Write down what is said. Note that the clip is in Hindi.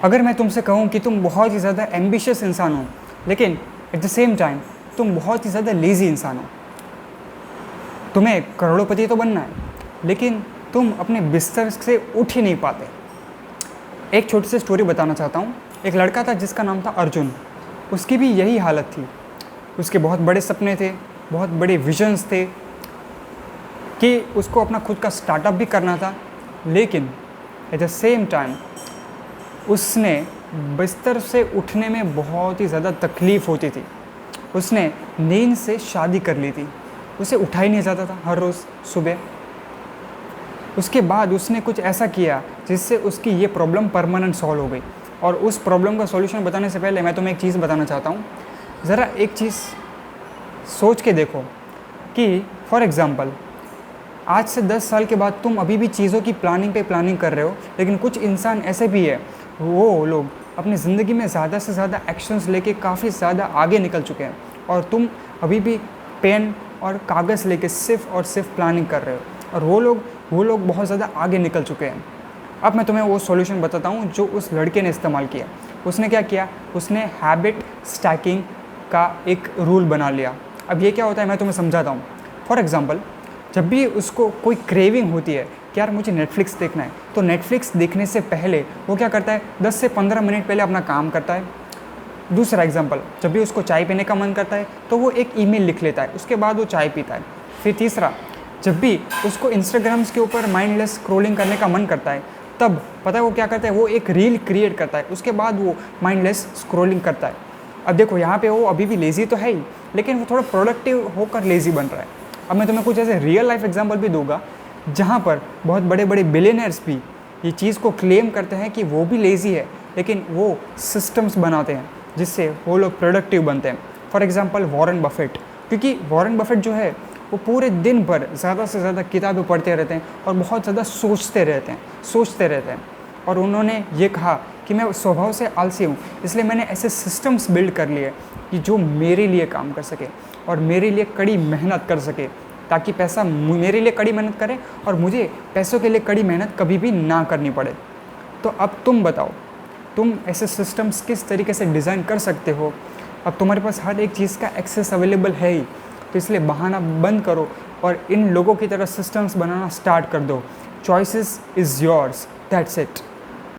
अगर मैं तुमसे कहूँ कि तुम बहुत ही ज़्यादा एम्बिशियस इंसान हो, लेकिन एट द सेम टाइम तुम बहुत ही ज़्यादा लेज़ी इंसान हो, तुम्हें करोड़पति तो बनना है लेकिन तुम अपने बिस्तर से उठ ही नहीं पाते। एक छोटी सी स्टोरी बताना चाहता हूँ। एक लड़का था जिसका नाम था अर्जुन। उसकी भी यही हालत थी। उसके बहुत बड़े सपने थे, बहुत बड़े विजन्स थे कि उसको अपना खुद का स्टार्टअप भी करना था, लेकिन एट द सेम टाइम उसने बिस्तर से उठने में बहुत ही ज़्यादा तकलीफ़ होती थी। उसने नींद से शादी कर ली थी, उसे उठा ही नहीं जाता था हर रोज़ सुबह। उसके बाद उसने कुछ ऐसा किया जिससे उसकी ये प्रॉब्लम परमानेंट सॉल्व हो गई। और उस प्रॉब्लम का सॉल्यूशन बताने से पहले मैं तुम्हें एक चीज़ बताना चाहता हूँ। ज़रा एक चीज़ सोच के देखो कि फॉर एग्ज़ाम्पल आज से 10 साल के बाद तुम अभी भी चीज़ों की प्लानिंग पे प्लानिंग कर रहे हो, लेकिन कुछ इंसान ऐसे भी है, वो लोग अपनी ज़िंदगी में ज़्यादा से ज़्यादा एक्शंस लेके काफ़ी ज़्यादा आगे निकल चुके हैं और तुम अभी भी पेन और कागज़ लेके सिर्फ और सिर्फ प्लानिंग कर रहे हो, और वो लोग बहुत ज़्यादा आगे निकल चुके हैं। अब मैं तुम्हें वो सॉल्यूशन बताता हूँ जो उस लड़के ने इस्तेमाल किया। उसने क्या किया, उसने हैबिट स्टैकिंग का एक रूल बना लिया। अब ये क्या होता है मैं तुम्हें समझाता हूँ। फॉर एग्ज़ाम्पल जब भी उसको कोई क्रेविंग होती है कि यार मुझे नेटफ्लिक्स देखना है, तो नेटफ्लिक्स देखने से पहले वो क्या करता है, 10 से 15 मिनट पहले अपना काम करता है। दूसरा एग्जांपल, जब भी उसको चाय पीने का मन करता है तो वो एक ईमेल लिख लेता है, उसके बाद वो चाय पीता है। फिर तीसरा, जब भी उसको इंस्टाग्राम्स के ऊपर माइंडलेस स्क्रॉलिंग करने का मन करता है, तब पता है वो क्या करता है, वो एक रील क्रिएट करता है, उसके बाद वो माइंडलेस स्क्रॉलिंग करता है। अब देखो यहाँ पे वो अभी भी लेज़ी तो है ही, लेकिन वो थोड़ा प्रोडक्टिव होकर लेज़ी बन रहा है। अब मैं तुम्हें कुछ ऐसे रियल लाइफ एग्जांपल भी दूंगा जहाँ पर बहुत बड़े बड़े बिलियनर्स भी ये चीज़ को क्लेम करते हैं कि वो भी लेज़ी है, लेकिन वो सिस्टम्स बनाते हैं जिससे वो लोग प्रोडक्टिव बनते हैं। फॉर एग्जांपल वॉरेन बफेट, क्योंकि वॉरेन बफेट जो है वो पूरे दिन भर ज़्यादा से ज़्यादा किताबें पढ़ते रहते हैं और बहुत ज़्यादा सोचते रहते हैं। और उन्होंने ये कहा कि मैं स्वभाव से आलसी हूँ, इसलिए मैंने ऐसे सिस्टम्स बिल्ड कर लिए कि जो मेरे लिए काम कर सके और मेरे लिए कड़ी मेहनत कर सके, ताकि पैसा मेरे लिए कड़ी मेहनत करे और मुझे पैसों के लिए कड़ी मेहनत कभी भी ना करनी पड़े। तो अब तुम बताओ, तुम ऐसे सिस्टम्स किस तरीके से डिज़ाइन कर सकते हो। अब तुम्हारे पास हर एक चीज़ का एक्सेस अवेलेबल है ही, तो इसलिए बहाना बंद करो और इन लोगों की तरह सिस्टम्स बनाना स्टार्ट कर दो। Choices is yours, that's it.